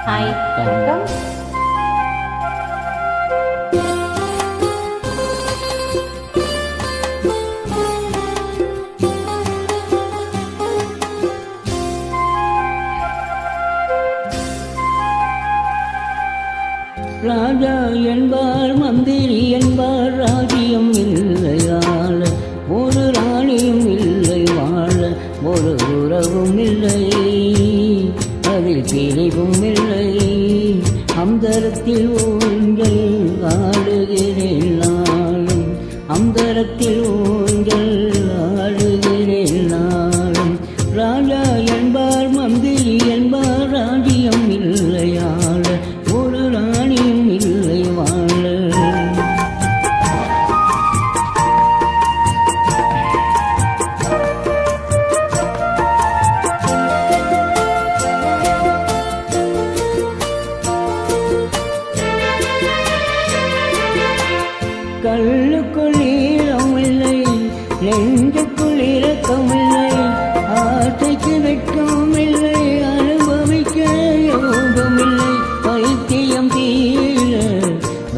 Hi வணக்கம். ராஜா என்பார் மந்திரி என்பார் ராஜ்யம் இல்லையாள ஒரு ராணியும் இல்லை வாழ ஒரு உறவும் இல்லை அதில் பிரிவும் இல்லை அந்தரத்தில் ஊஞ்சல் ஆடுகிறேன் நாளும் அந்தரத்தில் ஊஞ்சல் ஆடுகிறேன் நாளும் ராஜா என்பார் மந்திரி என்பார் ராஜ்யம் இல்லையாள ஒரு ராணியும் இல்லை வாழ கல்லுக்குள் ஈரமில்லை நெஞ்சுக்குள் இரக்கமில்லை ஆசைக்கு வெட்கமில்லை அனுபவிக்க யோகமில்லை வைத்தியம் தீர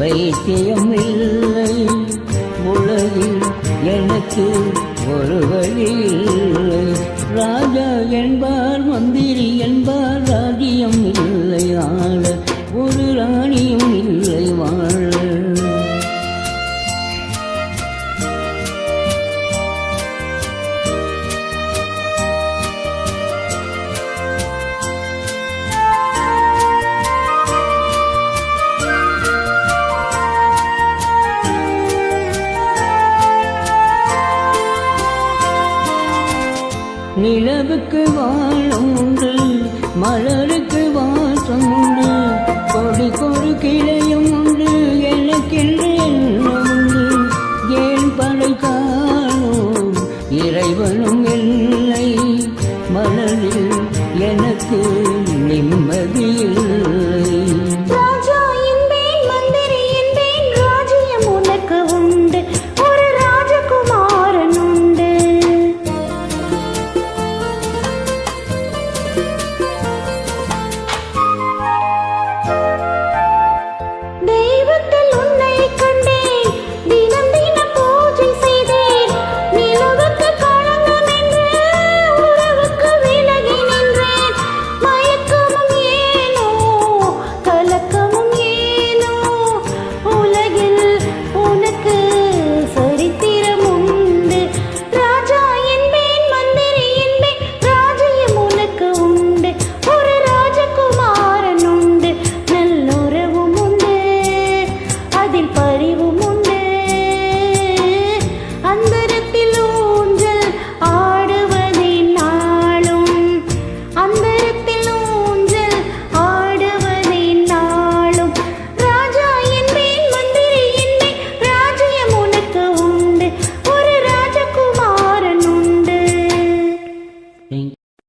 வைத்தியம் இல்லை உலகில் எனக்கு ஒரு வழி இல்லை ராஜா என்பார் மந்திரி என்பார் ராஜ்யம் இல்லை ஆள ஒரு ராணியும் இல்லை வாழ நிலவுக்கு வாழும் ஒன்று மலர்